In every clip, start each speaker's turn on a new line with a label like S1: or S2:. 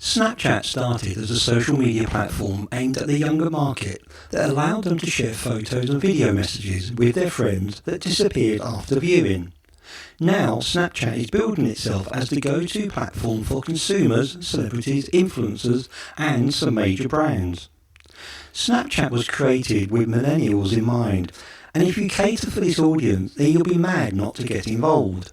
S1: Snapchat started as a social media platform aimed at the younger market that allowed them to share photos and video messages with their friends that disappeared after viewing. Now, Snapchat is building itself as the go-to platform for consumers, celebrities, influencers, and some major brands. Snapchat was created with millennials in mind, and if you cater for this audience, then you'll be mad not to get involved.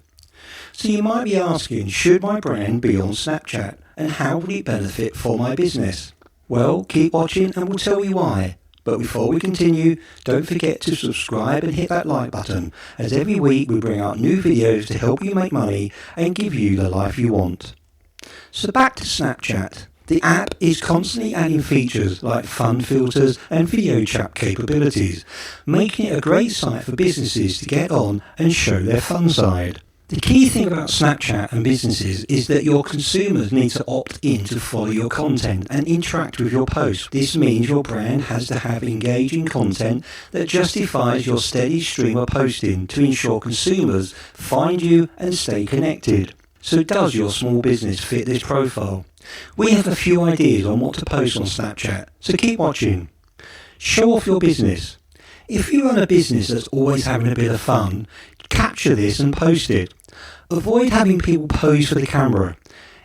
S1: So you might be asking, should my brand be on Snapchat, and how will it benefit for my business? Well, keep watching and we'll tell you why. But before we continue, don't forget to subscribe and hit that like button, as every week we bring out new videos to help you make money and give you the life you want. So back to Snapchat. The app is constantly adding features like fun filters and video chat capabilities, making it a great site for businesses to get on and show their fun side. The key thing about Snapchat and businesses is that your consumers need to opt in to follow your content and interact with your posts. This means your brand has to have engaging content that justifies your steady stream of posting to ensure consumers find you and stay connected. So does your small business fit this profile? We have a few ideas on what to post on Snapchat, so keep watching. Show off your business. If you run a business that's always having a bit of fun, capture this and post it. Avoid having people pose for the camera.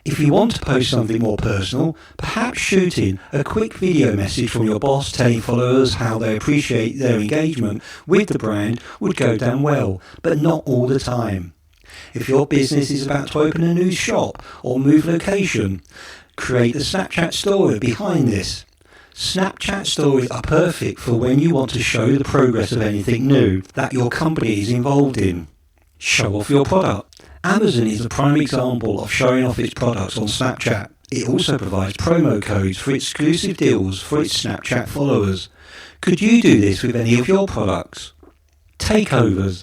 S1: If you want to post something more personal, perhaps shooting a quick video message from your boss telling followers how they appreciate their engagement with the brand would go down well, but not all the time. If your business is about to open a new shop or move location, create a Snapchat story behind this. Snapchat stories are perfect for when you want to show the progress of anything new that your company is involved in. Show off your product. Amazon is a prime example of showing off its products on Snapchat. It also provides promo codes for exclusive deals for its Snapchat followers. Could you do this with any of your products? Takeovers.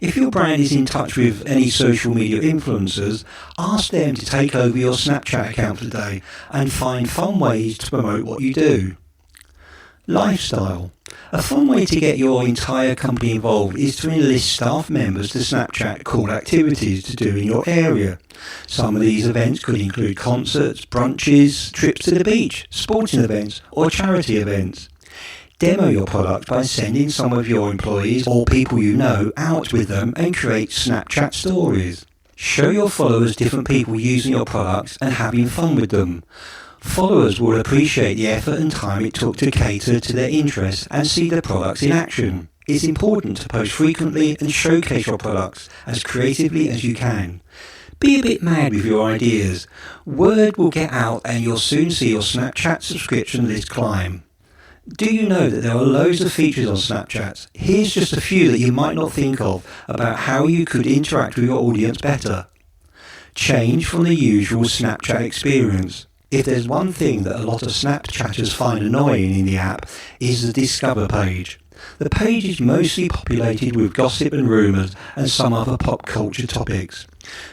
S1: If your brand is in touch with any social media influencers, ask them to take over your Snapchat account for the day and find fun ways to promote what you do. Lifestyle. A fun way to get your entire company involved is to enlist staff members to Snapchat cool activities to do in your area. Some of these events could include concerts, brunches, trips to the beach, sporting events, or charity events. Demo your product by sending some of your employees or people you know out with them and create Snapchat stories. Show your followers different people using your products and having fun with them. Followers will appreciate the effort and time it took to cater to their interests and see the products in action. It's important to post frequently and showcase your products as creatively as you can. Be a bit mad with your ideas. Word will get out and you'll soon see your Snapchat subscription list climb. Do you know that there are loads of features on Snapchat? Here's just a few that you might not think of about how you could interact with your audience better. Change from the usual Snapchat experience. If there's one thing that a lot of Snapchatters find annoying in the app, is the Discover page. The page is mostly populated with gossip and rumours and some other pop culture topics.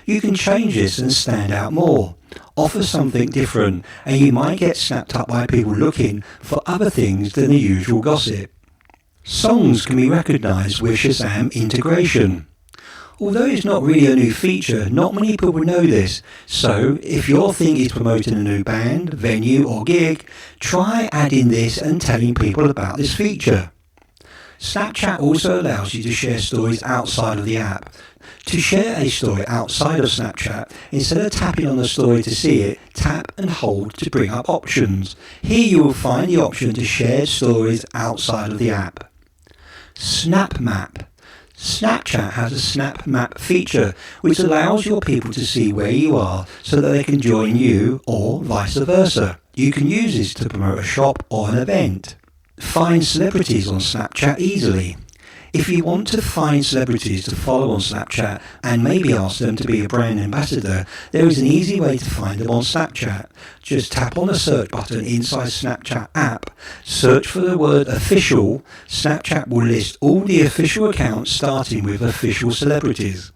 S1: You can change this and stand out more. Offer something different and you might get snapped up by people looking for other things than the usual gossip. Songs can be recognised with Shazam integration. Although it's not really a new feature, not many people know this, so if your thing is promoting a new band, venue or gig, try adding this and telling people about this feature. Snapchat also allows you to share stories outside of the app. To share a story outside of Snapchat, instead of tapping on the story to see it, tap and hold to bring up options. Here you will find the option to share stories outside of the app. Snap Map. Snapchat has a Snap Map feature which allows your people to see where you are so that they can join you or vice versa. You can use this to promote a shop or an event. Find celebrities on Snapchat easily. If you want to find celebrities to follow on Snapchat and maybe ask them to be a brand ambassador, there is an easy way to find them on Snapchat. Just tap on the search button inside Snapchat app, search for the word official. Snapchat will list all the official accounts starting with official celebrities.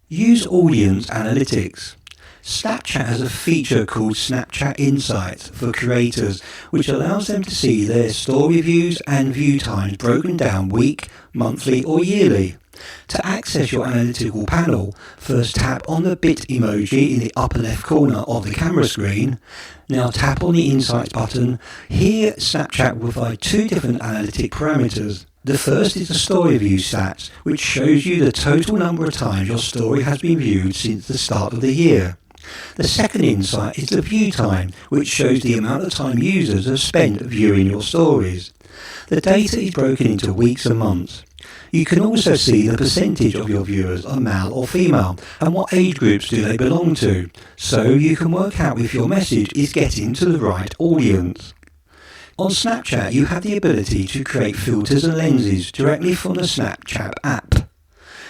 S1: Use audience analytics. Snapchat has a feature called Snapchat Insights for creators, which allows them to see their story views and view times broken down week, monthly or yearly. To access your analytical panel, first tap on the bit emoji in the upper left corner of the camera screen. Now tap on the Insights button. Here, Snapchat will provide two different analytic parameters. The first is the story view stats, which shows you the total number of times your story has been viewed since the start of the year. The second insight is the view time, which shows the amount of time users have spent viewing your stories. The data is broken into weeks and months. You can also see the percentage of your viewers are male or female and what age groups do they belong to, so you can work out if your message is getting to the right audience. On Snapchat, you have the ability to create filters and lenses directly from the Snapchat app.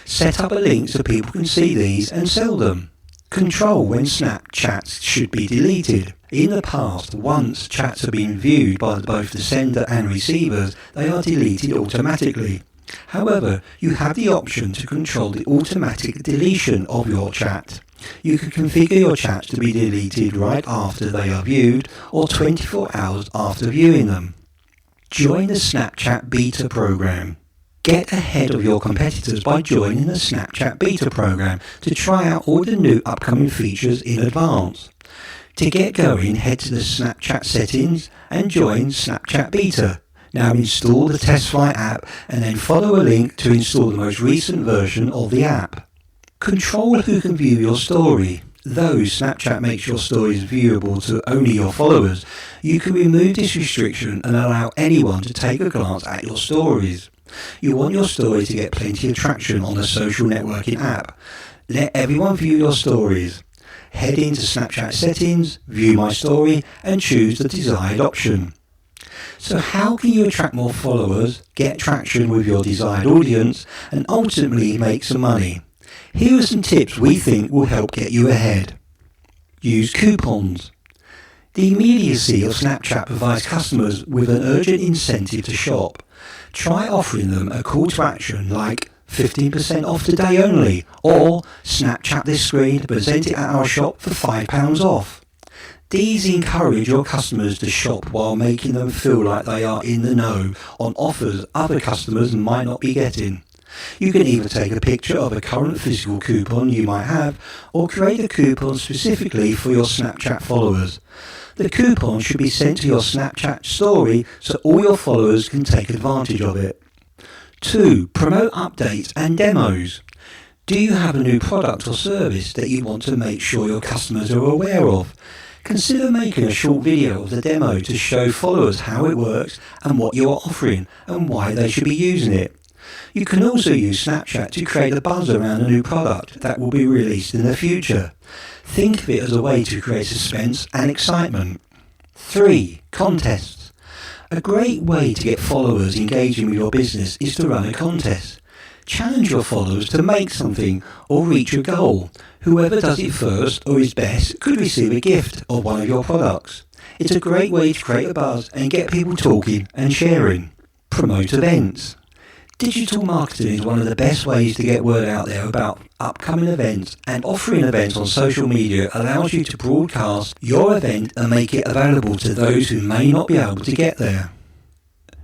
S1: Set up a link so people can see these and sell them. Control when Snapchats should be deleted. In the past, once chats have been viewed by both the sender and receivers, they are deleted automatically. However, you have the option to control the automatic deletion of your chat. You can configure your chats to be deleted right after they are viewed or 24 hours after viewing them. Join the Snapchat Beta program. Get ahead of your competitors by joining the Snapchat Beta program to try out all the new upcoming features in advance. To get going, head to the Snapchat settings and join Snapchat Beta. Now install the TestFlight app and then follow a link to install the most recent version of the app. Control who can view your story. Though Snapchat makes your stories viewable to only your followers, you can remove this restriction and allow anyone to take a glance at your stories. You want your story to get plenty of traction on the social networking app. Let everyone view your stories. Head into Snapchat settings, view my story, and choose the desired option. So how can you attract more followers, get traction with your desired audience, and ultimately make some money? Here are some tips we think will help get you ahead. Use coupons. The immediacy of Snapchat provides customers with an urgent incentive to shop. Try offering them a call to action like 15% off today only, or Snapchat this screen to present it at our shop for £5 off. These encourage your customers to shop while making them feel like they are in the know on offers other customers might not be getting. You can either take a picture of a current physical coupon you might have or create a coupon specifically for your Snapchat followers. The coupon should be sent to your Snapchat story so all your followers can take advantage of it. 2. Promote updates and demos. Do you have a new product or service that you want to make sure your customers are aware of? Consider making a short video of the demo to show followers how it works and what you are offering and why they should be using it. You can also use Snapchat to create a buzz around a new product that will be released in the future. Think of it as a way to create suspense and excitement. 3. Contests. A great way to get followers engaging with your business is to run a contest. Challenge your followers to make something or reach a goal. Whoever does it first or is best could receive a gift of one of your products. It's a great way to create a buzz and get people talking and sharing. Promote events. Digital marketing is one of the best ways to get word out there about upcoming events, and offering events on social media allows you to broadcast your event and make it available to those who may not be able to get there.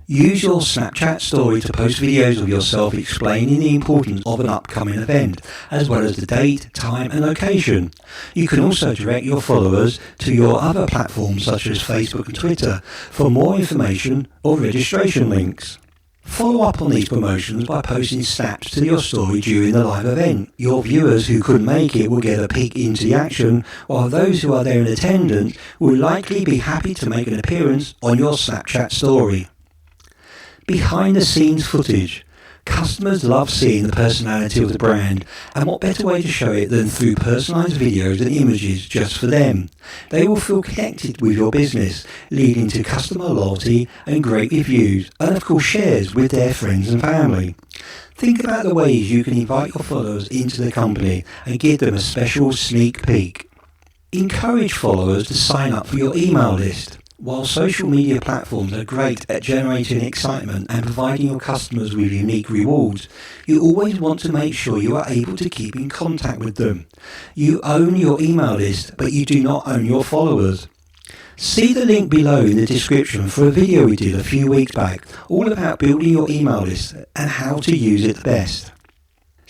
S1: Use your Snapchat story to post videos of yourself explaining the importance of an upcoming event, as well as the date, time and location. You can also direct your followers to your other platforms such as Facebook and Twitter for more information or registration links. Follow up on these promotions by posting snaps to your story during the live event. Your viewers who couldn't make it will get a peek into the action, while those who are there in attendance will likely be happy to make an appearance on your Snapchat story. Behind the scenes footage. Customers love seeing the personality of the brand, and what better way to show it than through personalised videos and images just for them. They will feel connected with your business, leading to customer loyalty and great reviews, and of course shares with their friends and family. Think about the ways you can invite your followers into the company and give them a special sneak peek. Encourage followers to sign up for your email list. While social media platforms are great at generating excitement and providing your customers with unique rewards, you always want to make sure you are able to keep in contact with them. You own your email list, but you do not own your followers. See the link below in the description for a video we did a few weeks back, all about building your email list and how to use it the best.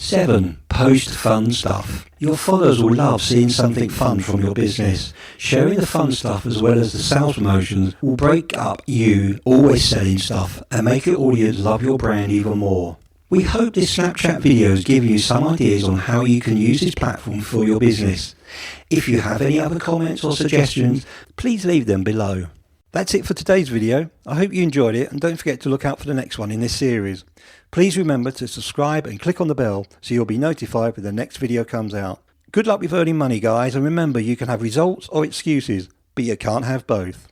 S1: 7. Post fun stuff. Your followers will love seeing something fun from your business. Sharing the fun stuff as well as the sales promotions will break up you always selling stuff and make your audience love your brand even more. We hope this Snapchat video has given you some ideas on how you can use this platform for your business. If you have any other comments or suggestions, please leave them below. That's it for today's video. I hope you enjoyed it, and don't forget to look out for the next one in this series. Please remember to subscribe and click on the bell so you'll be notified when the next video comes out. Good luck with earning money, guys, and remember, you can have results or excuses, but you can't have both.